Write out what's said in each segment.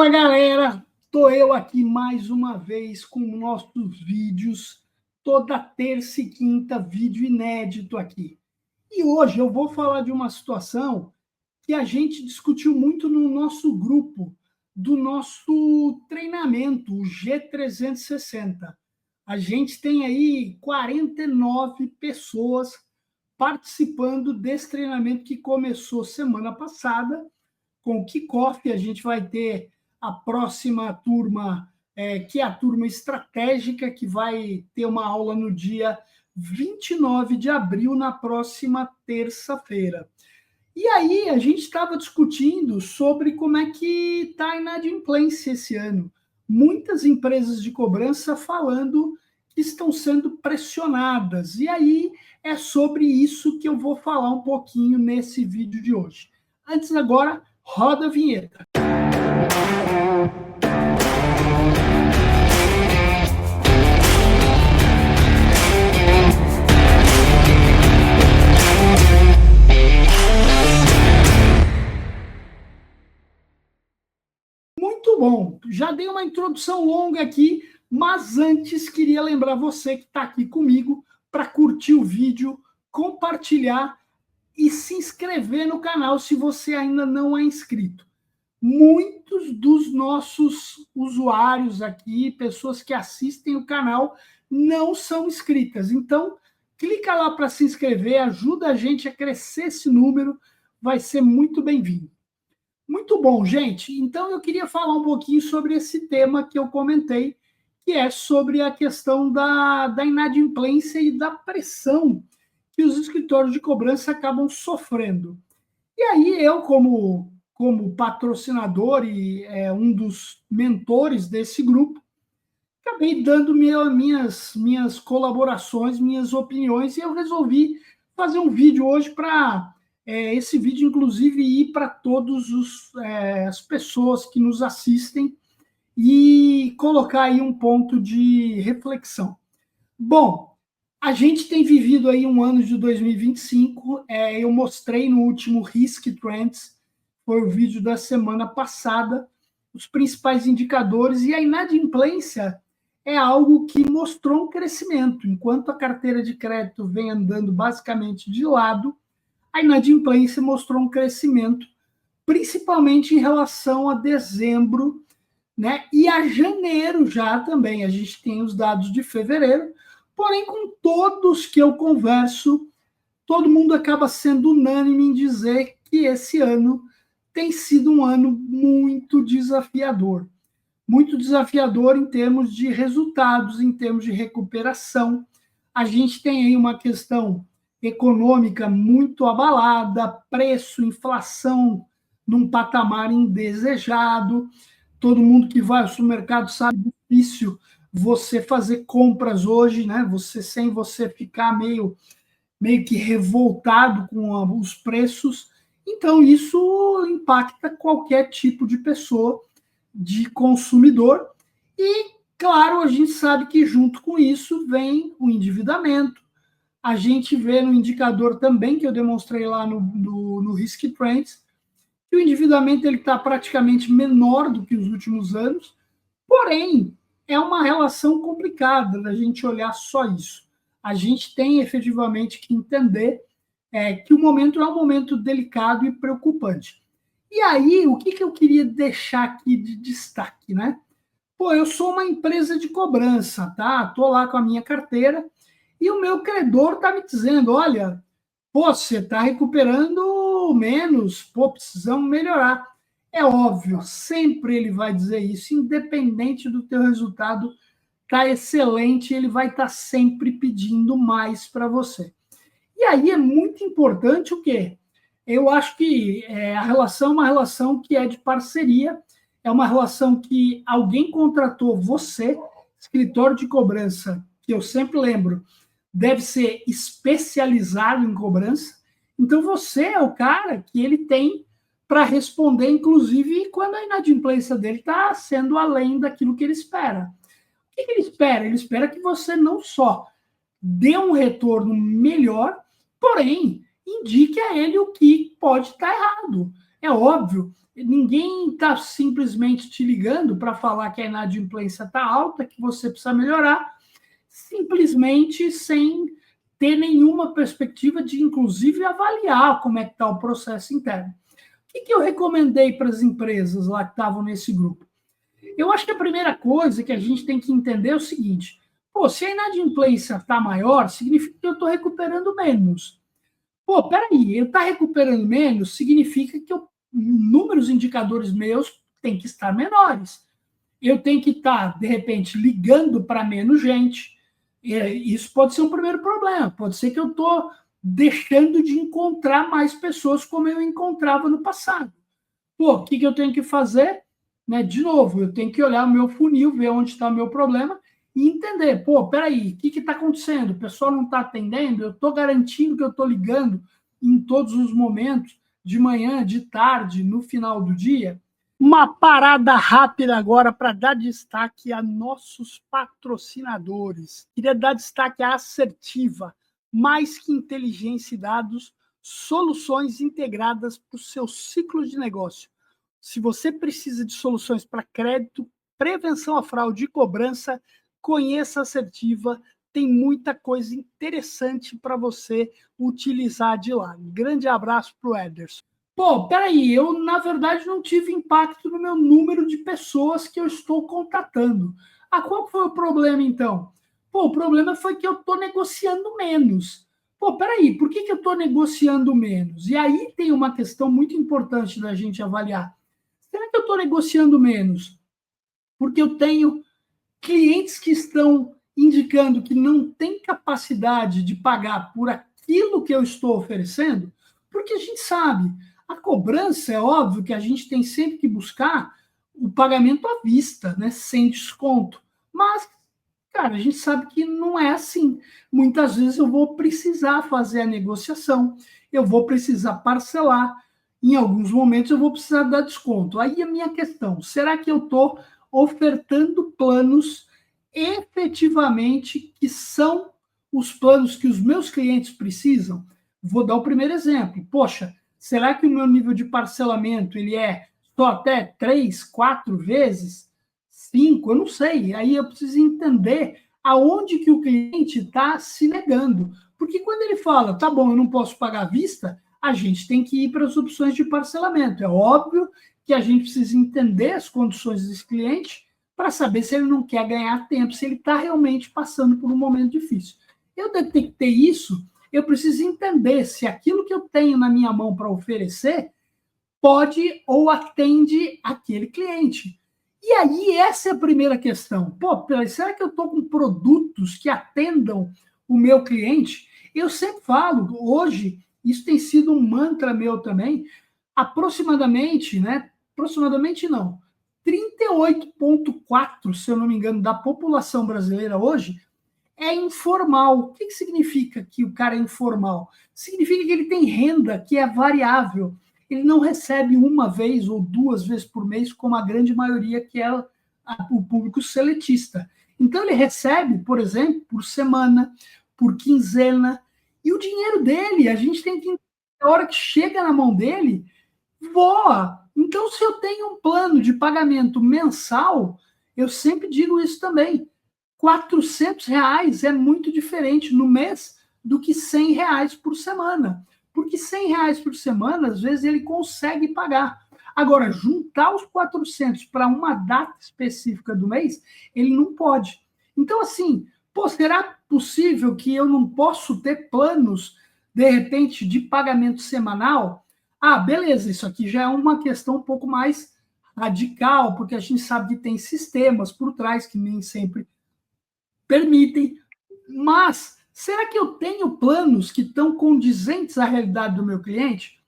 Fala, galera! Estou eu aqui mais uma vez com nossos vídeos, toda terça e quinta, vídeo inédito aqui. E hoje eu vou falar de uma situação que a gente discutiu muito no nosso grupo, do nosso treinamento, o G360. A gente tem aí 49 pessoas participando desse treinamento que começou semana passada. Com o kickoff, a gente vai ter a próxima turma, que é a turma estratégica, que vai ter uma aula no dia 29 de abril, na próxima terça-feira. E aí, a gente estava discutindo sobre como é que está a inadimplência esse ano. Muitas empresas de cobrança falando que estão sendo pressionadas. E aí, é sobre isso que eu vou falar um pouquinho nesse vídeo de hoje. Antes, agora, roda a vinheta. Muito bom. Já dei uma introdução longa aqui, mas antes queria lembrar você que está aqui comigo para curtir o vídeo, compartilhar e se inscrever no canal se você ainda não é inscrito. Muitos dos nossos usuários aqui, pessoas que assistem o canal, não são inscritas. Então, clica lá para se inscrever, ajuda a gente a crescer esse número, vai ser muito bem-vindo. Muito bom, gente. Então, eu queria falar um pouquinho sobre esse tema que eu comentei, que é sobre a questão da inadimplência e da pressão que os escritórios de cobrança acabam sofrendo. E aí, eu, como patrocinador e um dos mentores desse grupo, acabei dando minhas colaborações, minhas opiniões, e eu resolvi fazer um vídeo hoje para esse vídeo, inclusive, ir para todas as pessoas que nos assistem e colocar aí um ponto de reflexão. Bom, a gente tem vivido aí um ano de 2025, eu mostrei no último Risk Trends, foi o vídeo da semana passada, os principais indicadores, e a inadimplência é algo que mostrou um crescimento. Enquanto a carteira de crédito vem andando basicamente de lado, a inadimplência mostrou um crescimento, principalmente em relação a dezembro, né? E a janeiro já também. A gente tem os dados de fevereiro, porém, com todos que eu converso, todo mundo acaba sendo unânime em dizer que esse ano tem sido um ano muito desafiador. Muito desafiador em termos de resultados, em termos de recuperação. A gente tem aí uma questão econômica muito abalada, preço, inflação num patamar indesejado. Todo mundo que vai ao supermercado sabe que é difícil você fazer compras hoje, né? Sem você ficar meio que revoltado com os preços. Então, isso impacta qualquer tipo de pessoa, de consumidor. E, claro, a gente sabe que junto com isso vem o endividamento. A gente vê no indicador também, que eu demonstrei lá no Risk Trends, que o endividamento está praticamente menor do que os últimos anos, porém, é uma relação complicada da gente olhar só isso. A gente tem efetivamente que entender que o momento é um momento delicado e preocupante. E aí, o que eu queria deixar aqui de destaque, né? Pô, eu sou uma empresa de cobrança, tá? Estou lá com a minha carteira e o meu credor está me dizendo, olha, pô, você está recuperando menos, pô, precisamos melhorar. É óbvio, sempre ele vai dizer isso, independente do teu resultado tá excelente, ele vai estar sempre pedindo mais para você. E aí é muito importante o quê? Eu acho que a relação é uma relação que é de parceria, é uma relação que alguém contratou você, escritório de cobrança, que eu sempre lembro, deve ser especializado em cobrança. Então, você é o cara que ele tem para responder, inclusive, quando a inadimplência dele está sendo além daquilo que ele espera. O que ele espera? Ele espera que você não só dê um retorno melhor, porém, indique a ele o que pode estar errado. É óbvio, ninguém está simplesmente te ligando para falar que a inadimplência está alta, que você precisa melhorar, simplesmente sem ter nenhuma perspectiva de, inclusive, avaliar como é que está o processo interno. O que eu recomendei para as empresas lá que estavam nesse grupo? Eu acho que a primeira coisa que a gente tem que entender é o seguinte: pô, se a inadimplência está maior, significa que eu estou recuperando menos. Pô, peraí, eu estar recuperando menos significa que números indicadores meus têm que estar menores. Eu tenho que estar, de repente, ligando para menos gente. Isso pode ser um primeiro problema. Pode ser que eu estou deixando de encontrar mais pessoas como eu encontrava no passado. Pô, o que eu tenho que fazer? Né? De novo, eu tenho que olhar o meu funil, ver onde está o meu problema e entender, pô, peraí, o que está acontecendo? O pessoal não está atendendo? Eu estou garantindo que eu estou ligando em todos os momentos, de manhã, de tarde, no final do dia? Uma parada rápida agora para dar destaque a nossos patrocinadores. Queria dar destaque à Assertiva, mais que inteligência e dados, soluções integradas para o seu ciclo de negócio. Se você precisa de soluções para crédito, prevenção à fraude e cobrança, conheça a Assertiva. Tem muita coisa interessante para você utilizar de lá. Grande abraço para o Ederson. Pô, peraí, eu na verdade não tive impacto no meu número de pessoas que eu estou contatando. Ah, qual foi o problema então? Pô, o problema foi que eu estou negociando menos. Pô, peraí, por que eu estou negociando menos? E aí tem uma questão muito importante da gente avaliar. Será que eu estou negociando menos? Porque eu tenho clientes que estão indicando que não têm capacidade de pagar por aquilo que eu estou oferecendo? Porque a gente sabe, a cobrança é óbvio que a gente tem sempre que buscar o pagamento à vista, né, sem desconto. Mas, cara, a gente sabe que não é assim. Muitas vezes eu vou precisar fazer a negociação, eu vou precisar parcelar, em alguns momentos eu vou precisar dar desconto. Aí a minha questão, será que eu estou ofertando planos efetivamente que são os planos que os meus clientes precisam? Vou dar o primeiro exemplo. Poxa, será que o meu nível de parcelamento ele é só até 3, 4 vezes? 5? Eu não sei. Aí eu preciso entender aonde que o cliente está se negando. Porque quando ele fala, tá bom, eu não posso pagar à vista, a gente tem que ir para as opções de parcelamento. É óbvio que a gente precisa entender as condições desse cliente para saber se ele não quer ganhar tempo, se ele está realmente passando por um momento difícil. Eu detectei isso, eu preciso entender se aquilo que eu tenho na minha mão para oferecer pode ou atende aquele cliente. E aí, essa é a primeira questão. Pô, será que eu estou com produtos que atendam o meu cliente? Eu sempre falo, hoje, isso tem sido um mantra meu também, aproximadamente, né? Aproximadamente não. 38,4%, se eu não me engano, da população brasileira hoje é informal. O que significa que o cara é informal? Significa que ele tem renda que é variável. Ele não recebe uma vez ou duas vezes por mês, como a grande maioria que é o público seletista. Então, ele recebe, por exemplo, por semana, por quinzena, e o dinheiro dele, a gente tem que, a hora que chega na mão dele, voa. Então, se eu tenho um plano de pagamento mensal, eu sempre digo isso também, R$ 400 é muito diferente no mês do que R$ 100 por semana. Porque R$ 100 por semana, às vezes, ele consegue pagar. Agora, juntar os 400 para uma data específica do mês, ele não pode. Então, assim, pô, será possível que eu não possa ter planos, de repente, de pagamento semanal? Ah, beleza, isso aqui já é uma questão um pouco mais radical, porque a gente sabe que tem sistemas por trás que nem sempre permitem, mas será que eu tenho planos que estão condizentes à realidade do meu cliente?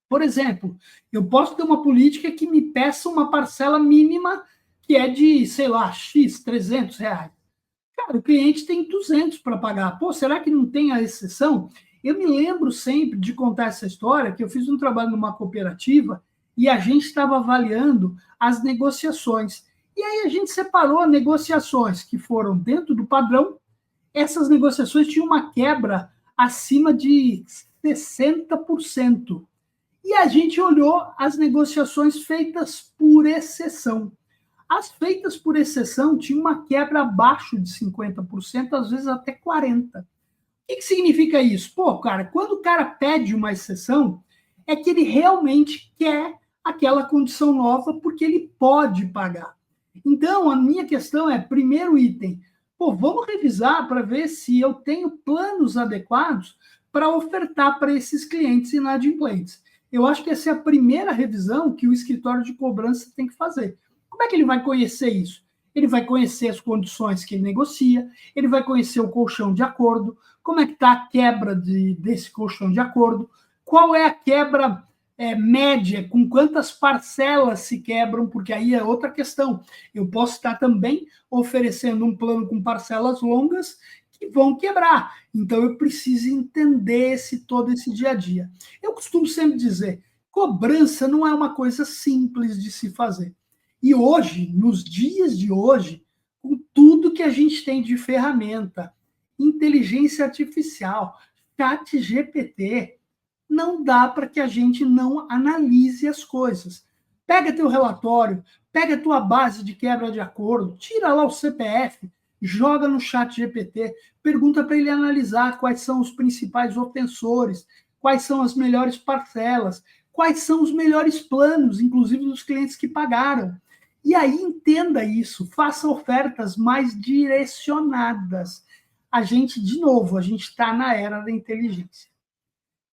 Por exemplo, eu posso ter uma política que me peça uma parcela mínima que é de, sei lá, X, R$ 300. Cara, o cliente tem 200 para pagar. Pô, será que não tem a exceção? Eu me lembro sempre de contar essa história, que eu fiz um trabalho numa cooperativa e a gente estava avaliando as negociações. E aí a gente separou negociações que foram dentro do padrão. Essas negociações tinham uma quebra acima de 60%. E a gente olhou as negociações feitas por exceção. As feitas por exceção tinham uma quebra abaixo de 50%, às vezes até 40%. O que significa isso? Pô, cara, quando o cara pede uma exceção, é que ele realmente quer aquela condição nova porque ele pode pagar. Então, a minha questão é, primeiro item, pô, vamos revisar para ver se eu tenho planos adequados para ofertar para esses clientes inadimplentes. Eu acho que essa é a primeira revisão que o escritório de cobrança tem que fazer. Como é que ele vai conhecer isso? Ele vai conhecer as condições que ele negocia, ele vai conhecer o colchão de acordo, como é que está a quebra desse colchão de acordo, qual é a quebra média, com quantas parcelas se quebram, porque aí é outra questão. Eu posso estar também oferecendo um plano com parcelas longas que vão quebrar. Então, eu preciso entender todo esse dia a dia. Eu costumo sempre dizer, cobrança não é uma coisa simples de se fazer. E hoje, nos dias de hoje, com tudo que a gente tem de ferramenta, inteligência artificial, chat GPT, não dá para que a gente não analise as coisas. Pega teu relatório, pega tua base de quebra de acordo, tira lá o CPF, joga no chat GPT, pergunta para ele analisar quais são os principais ofensores, quais são as melhores parcelas, quais são os melhores planos, inclusive dos clientes que pagaram. E aí entenda isso, faça ofertas mais direcionadas. A gente, de novo, a gente está na era da inteligência.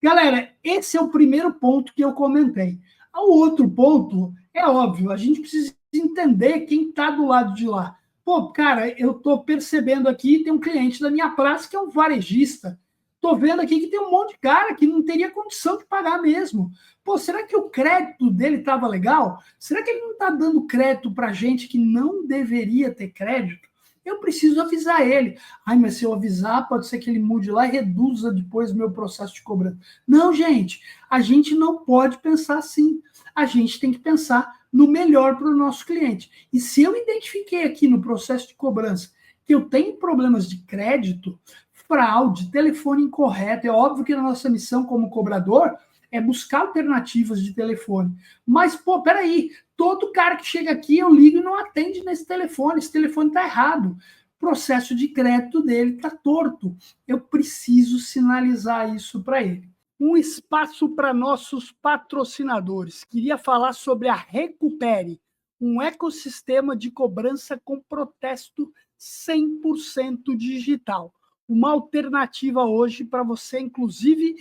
Galera, esse é o primeiro ponto que eu comentei. O outro ponto, é óbvio, a gente precisa entender quem está do lado de lá. Pô, cara, eu estou percebendo aqui, tem um cliente da minha praça que é um varejista. Estou vendo aqui que tem um monte de cara que não teria condição de pagar mesmo. Pô, será que o crédito dele estava legal? Será que ele não está dando crédito para gente que não deveria ter crédito? Eu preciso avisar ele. Ai, mas se eu avisar, pode ser que ele mude lá e reduza depois o meu processo de cobrança. Não, gente, a gente não pode pensar assim. A gente tem que pensar no melhor para o nosso cliente. E se eu identifiquei aqui no processo de cobrança que eu tenho problemas de crédito, fraude, telefone incorreto, é óbvio que a nossa missão como cobrador é buscar alternativas de telefone. Mas, pô, peraí, todo cara que chega aqui, eu ligo e não atende nesse telefone, esse telefone está errado. O processo de crédito dele está torto. Eu preciso sinalizar isso para ele. Um espaço para nossos patrocinadores. Queria falar sobre a Recupere, um ecossistema de cobrança com protesto 100% digital. Uma alternativa hoje para você, inclusive,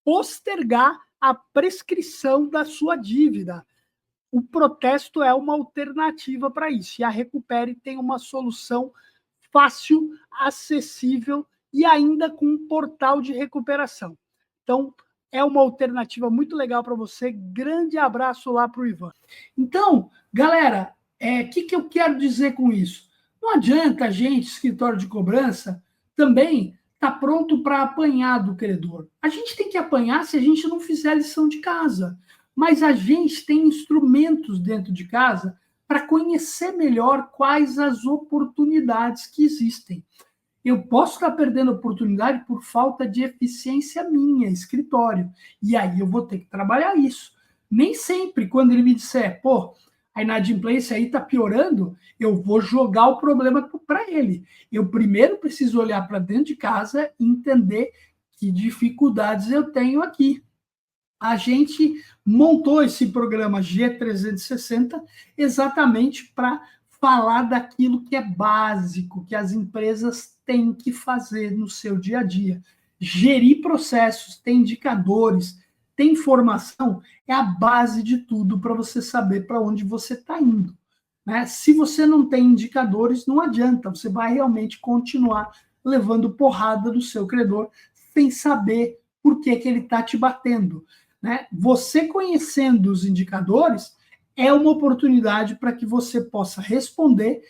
postergar a prescrição da sua dívida. O protesto é uma alternativa para isso. E a Recupere tem uma solução fácil, acessível e ainda com um portal de recuperação. Então, é uma alternativa muito legal para você. Grande abraço lá para o Ivan. Então, galera, que eu quero dizer com isso? Não adianta a gente, escritório de cobrança, também está pronto para apanhar do credor. A gente tem que apanhar se a gente não fizer a lição de casa. Mas a gente tem instrumentos dentro de casa para conhecer melhor quais as oportunidades que existem. Eu posso estar perdendo oportunidade por falta de eficiência minha, escritório. E aí eu vou ter que trabalhar isso. Nem sempre, quando ele me disser, pô, a inadimplência aí está piorando, eu vou jogar o problema para ele. Eu primeiro preciso olhar para dentro de casa e entender que dificuldades eu tenho aqui. A gente montou esse programa G360 exatamente para falar daquilo que é básico, que as empresas têm que fazer no seu dia a dia. Gerir processos, tem indicadores, tem informação, é a base de tudo para você saber para onde você está indo. Né? Se você não tem indicadores, não adianta, você vai realmente continuar levando porrada do seu credor sem saber por que ele está te batendo. Né? Você conhecendo os indicadores é uma oportunidade para que você possa responder,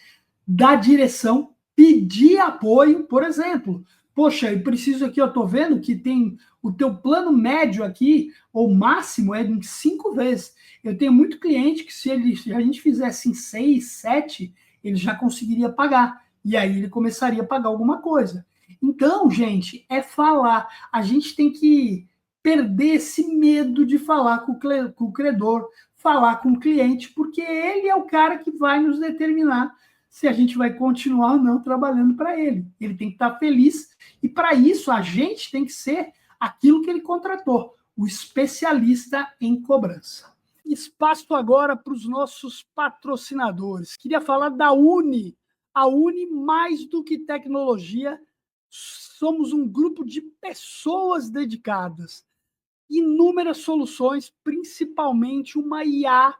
dar direção, pedir apoio, por exemplo. Poxa, eu preciso aqui, eu estou vendo que tem o teu plano médio aqui, ou máximo, é em 5 vezes. Eu tenho muito cliente que se a gente fizesse em 6, 7, ele já conseguiria pagar. E aí ele começaria a pagar alguma coisa. Então, gente, é falar. A gente tem que perder esse medo de falar com o credor, falar com o cliente, porque ele é o cara que vai nos determinar se a gente vai continuar ou não trabalhando para ele. Ele tem que estar feliz, e para isso a gente tem que ser aquilo que ele contratou, o especialista em cobrança. Espaço agora para os nossos patrocinadores. Queria falar da Uni. A Uni, mais do que tecnologia, somos um grupo de pessoas dedicadas. Inúmeras soluções, principalmente uma IA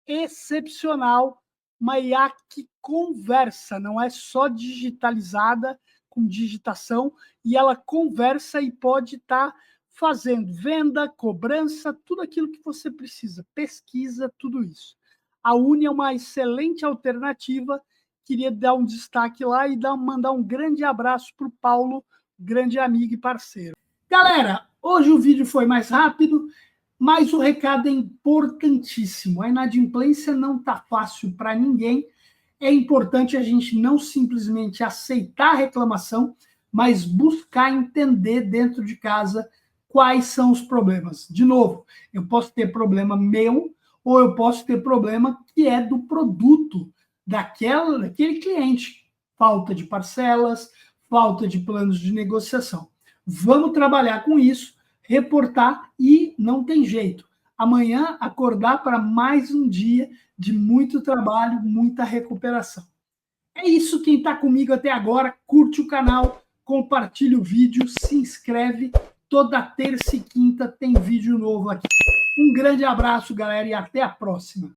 excepcional, uma IA que conversa, não é só digitalizada com digitação, e ela conversa e pode estar fazendo venda, cobrança, tudo aquilo que você precisa, pesquisa, tudo isso. A Uni é uma excelente alternativa, queria dar um destaque lá e mandar um grande abraço para o Paulo, grande amigo e parceiro. Galera, hoje o vídeo foi mais rápido, mas o recado é importantíssimo. A inadimplência não está fácil para ninguém. É importante a gente não simplesmente aceitar a reclamação, mas buscar entender dentro de casa quais são os problemas. De novo, eu posso ter problema meu ou eu posso ter problema que é do produto daquele cliente. Falta de parcelas, falta de planos de negociação. Vamos trabalhar com isso, reportar e não tem jeito. Amanhã acordar para mais um dia de muito trabalho, muita recuperação. É isso, quem está comigo até agora, curte o canal, compartilha o vídeo, se inscreve. Toda terça e quinta tem vídeo novo aqui. Um grande abraço, galera, e até a próxima.